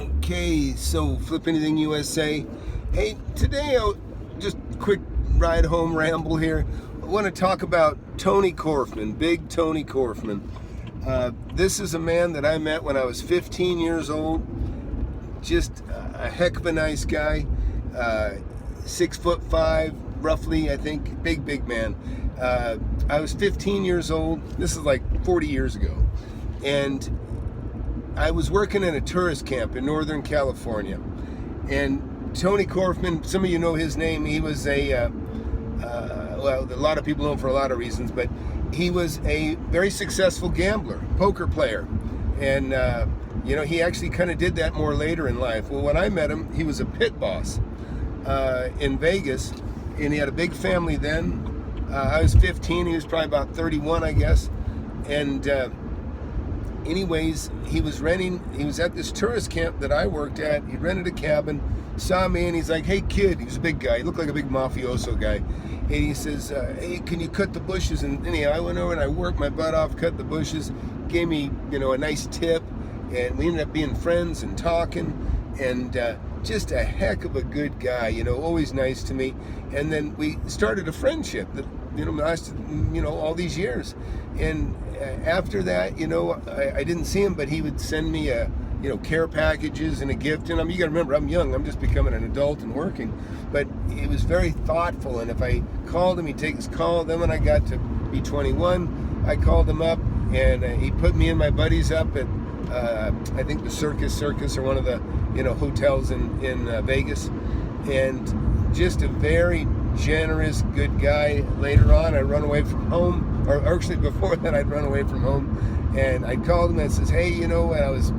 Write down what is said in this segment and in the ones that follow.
Okay, so Flip Anything USA. Hey, today I'll just quick ride home ramble here. I want to talk about Tony Korfman, Big Tony Korfman. This is a man that I met when I was 15 years old. Just a heck of a nice guy. 6'5", roughly, I think. Big man. I was 15 years old. This is like 40 years ago. And I was working in a tourist camp in Northern California, and Tony Korfman, some of you know his name. He was well, a lot of people know him for a lot of reasons, but he was a very successful gambler, poker player, and he actually kind of did that more later in life. Well, when I met him, he was a pit boss in Vegas, and he had a big family then. I was 15, he was probably about 31, I guess, and anyways, he was at this tourist camp that I worked at. He rented a cabin, saw me, and he's like, "Hey kid," he was a big guy, he looked like a big mafioso guy, and he says, "Hey, can you cut the bushes?" And anyhow, I went over and I worked my butt off, cut the bushes, gave me, a nice tip, and we ended up being friends and talking, and just a heck of a good guy, always nice to me. And then we started a friendship that, lasted, all these years. And after that, I didn't see him, but he would send me care packages and a gift. And you got to remember, I'm young. I'm just becoming an adult and working. But he was very thoughtful. And if I called him, he'd take his call. Then when I got to be 21, I called him up, and he put me and my buddies up at I think the Circus or one of the hotels in Vegas. And just a very generous, good guy. Later on, I'd run away from home, or actually before that, I'd run away from home, and I called him and says, "Hey, when I was,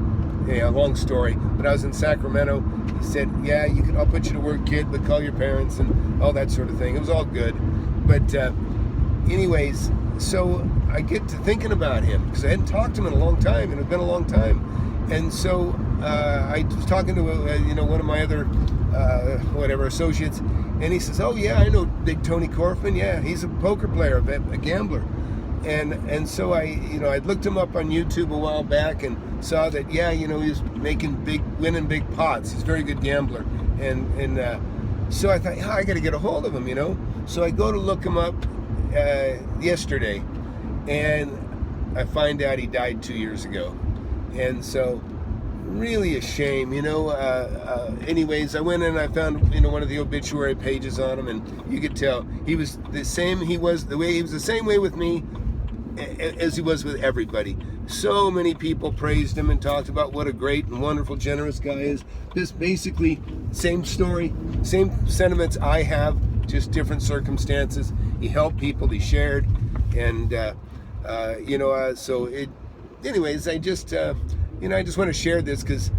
long story, but I was in Sacramento." He said, "Yeah, I'll put you to work, kid, but call your parents," and all that sort of thing. It was all good. But anyways, so I get to thinking about him, because I hadn't talked to him in a long time, and it had been a long time. And so I was talking to one of my other associates, and he says, "Oh yeah, I know Big Tony Korfman. Yeah, he's a poker player, a gambler." And so I'd looked him up on YouTube a while back and saw that he was winning big pots. He's a very good gambler, and so I thought, I got to get a hold of him, So I go to look him up yesterday, and I find out he died 2 years ago. And so, really a shame, anyways, I went in and I found, one of the obituary pages on him, and you could tell he was the same. He was the same way with me as he was with everybody. So many people praised him and talked about what a great and wonderful, generous guy is. Just basically same story, same sentiments I have, just different circumstances. He helped people, he shared, and anyways, I just I just want to share this, because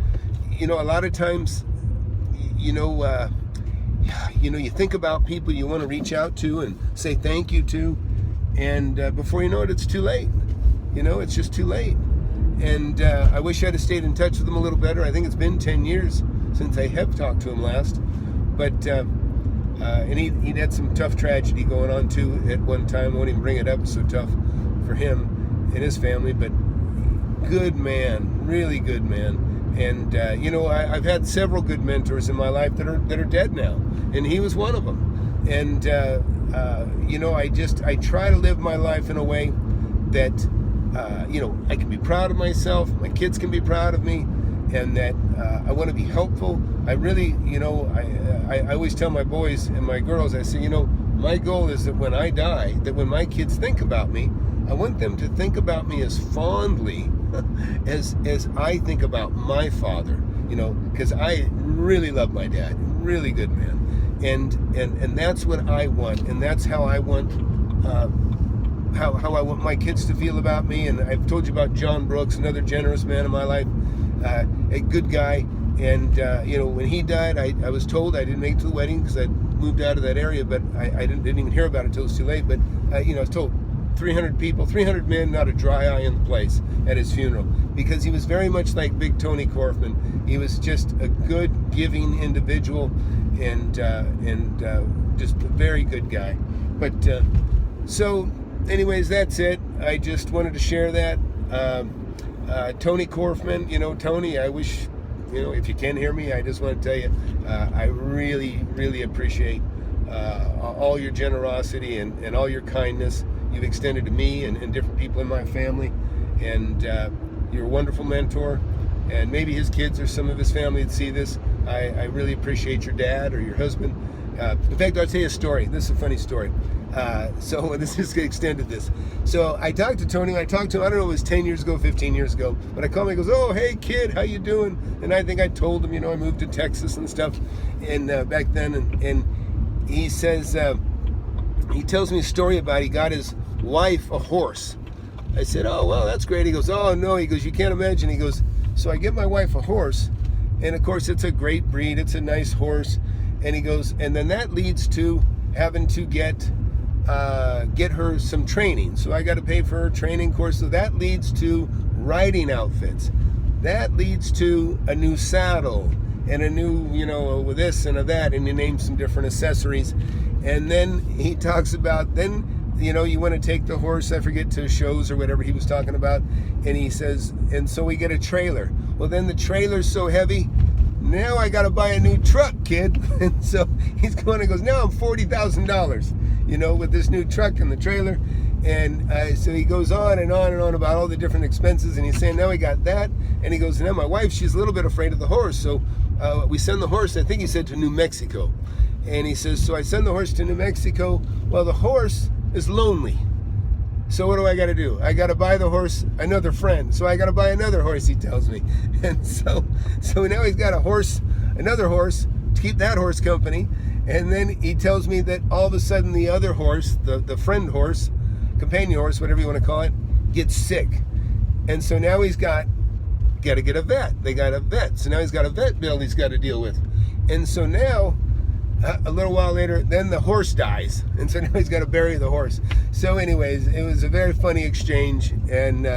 a lot of times you think about people you want to reach out to and say thank you to, and before you know it, it's too late. It's just too late. And I wish I'd have stayed in touch with him a little better. I think it's been 10 years since I have talked to him last, but and he'd had some tough tragedy going on too at one time. I won't even bring it up. It's so tough for him and his family, but good man, really good man. And I've had several good mentors in my life that are dead now, and he was one of them. And I try to live my life in a way that I can be proud of myself, my kids can be proud of me, and that I want to be helpful. I really, I always tell my boys and my girls, I say, my goal is that when I die, that when my kids think about me, I want them to think about me as fondly as I think about my father, because I really love my dad, really good man, and that's what I want, and that's how I want how I want my kids to feel about me. And I've told you about John Brooks, another generous man in my life, a good guy. And when he died, I was told I didn't make it to the wedding because I moved out of that area, but I didn't even hear about it until it was too late. But I was told 300 people, 300 men, not a dry eye in the place at his funeral, because he was very much like Big Tony Korfman. He was just a good, giving individual, and just a very good guy. But so anyways, that's it. I just wanted to share that. Tony Korfman, Tony, I wish if you can hear me, I just want to tell you, I really, really appreciate all your generosity and all your kindness you've extended to me and different people in my family. And you're a wonderful mentor. And maybe his kids or some of his family would see this. I really appreciate your dad or your husband. In fact, I'll tell you a story. This is a funny story. So this is extended this. So I talked to Tony. I talked to him, I don't know, it was 10 years ago, 15 years ago. But I called him, he goes, oh, hey, kid, how you doing? And I think I told him, I moved to Texas and stuff and back then. And he says, he tells me a story about he got his wife a horse. I said, oh, well, that's great. He goes, oh, no. He goes, you can't imagine. He goes, so I get my wife a horse. And, of course, it's a great breed. It's a nice horse. And he goes, and then that leads to having to get her some training. So I got to pay for her training course. So that leads to riding outfits. That leads to a new saddle and a new, with this and a that. And he names some different accessories. And then he talks about, you want to take the horse, I forget, to shows or whatever he was talking about. And he says, and so we get a trailer. Well, then the trailer's so heavy, now I got to buy a new truck, kid. And so he's going and goes, now I'm $40,000, with this new truck and the trailer. And so he goes on and on and on about all the different expenses. And he's saying, now we got that. And he goes, now my wife, she's a little bit afraid of the horse. So we send the horse, I think he said, to New Mexico. And he says, so I send the horse to New Mexico. Well, the horse is lonely. So what do I got to do? I got to buy the horse another friend. So I got to buy another horse, he tells me. And so now he's got another horse to keep that horse company. And then he tells me that all of a sudden the other horse, the friend horse, companion horse, whatever you want to call it, gets sick. And so now he's got to get a vet. They got a vet. So now he's got a vet bill he's got to deal with. And so now, a little while later, then the horse dies. And so now he's got to bury the horse. So anyways, it was a very funny exchange. And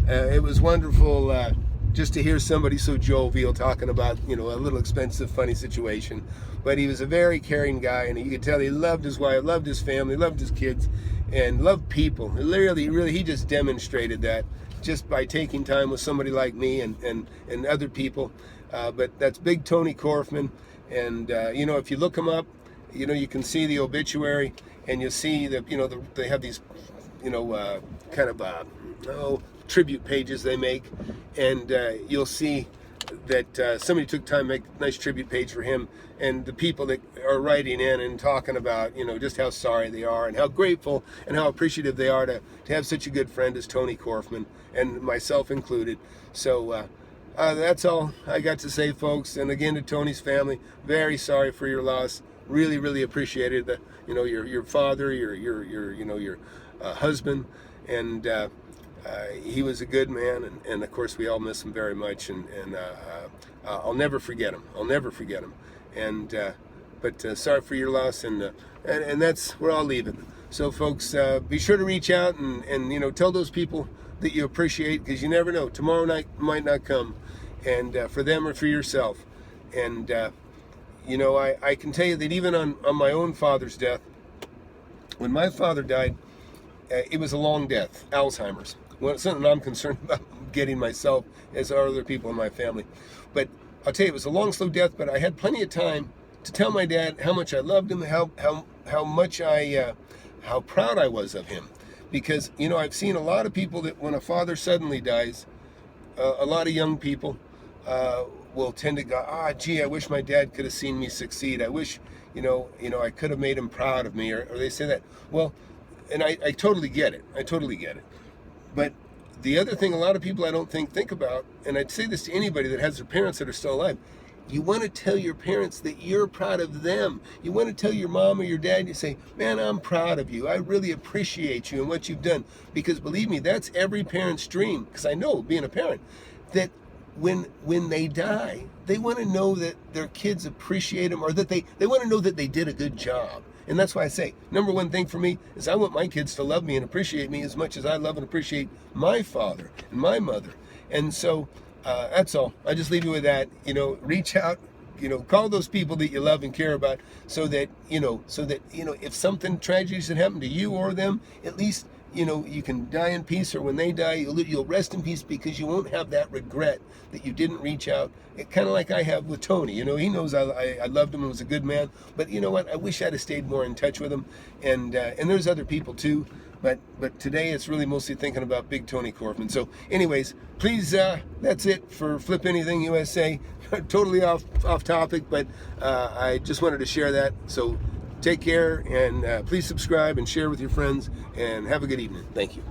it was wonderful just to hear somebody so jovial talking about, a little expensive, funny situation. But he was a very caring guy. And you could tell he loved his wife, loved his family, loved his kids, and loved people. Really, he just demonstrated that just by taking time with somebody like me and other people. But that's Big Tony Korfman. And, if you look him up, you can see the obituary, and you'll see that, they have these, tribute pages they make. And you'll see that somebody took time to make a nice tribute page for him. And the people that are writing in and talking about, just how sorry they are and how grateful and how appreciative they are to have such a good friend as Tony Korfman, and myself included. So, that's all I got to say, folks. And again, to Tony's family, very sorry for your loss. Really, really appreciated that, your father, your husband, and he was a good man. And of course, we all miss him very much. And I'll never forget him. And but sorry for your loss. And that's where I'll leave it. So, folks, be sure to reach out and tell those people that you appreciate, because you never know, tomorrow night might not come, and for them or for yourself. And I can tell you that even on my own father's death, when my father died, it was a long death, Alzheimer's. Well, it's something I'm concerned about getting myself, as are other people in my family. But I'll tell you, it was a long, slow death, but I had plenty of time to tell my dad how much I loved him, how much how proud I was of him. Because, I've seen a lot of people that when a father suddenly dies, a lot of young people will tend to go, gee, I wish my dad could have seen me succeed. I wish, I could have made him proud of me. Or they say that. Well, and I totally get it. But the other thing a lot of people I don't think about, and I'd say this to anybody that has their parents that are still alive, you want to tell your parents that you're proud of them. You want to tell your mom or your dad, you say, man, I'm proud of you. I really appreciate you and what you've done. Because believe me, that's every parent's dream. Because I know, being a parent, that when they die, they want to know that their kids appreciate them, or that they want to know that they did a good job. And that's why I say, number one thing for me is I want my kids to love me and appreciate me as much as I love and appreciate my father and my mother. And so, that's all. I just leave you with that. Reach out, call those people that you love and care about, so that if something tragic should happen to you or them, at least, you can die in peace, or when they die, you'll rest in peace, because you won't have that regret that you didn't reach out. It kind of like I have with Tony. He knows I loved him and was a good man, but you know what? I wish I'd have stayed more in touch with him. And there's other people too. But today it's really mostly thinking about Big Tony Korfman. So anyways, please, that's it for Flip Anything USA. Totally off topic, but I just wanted to share that. So take care, and please subscribe and share with your friends, and have a good evening. Thank you.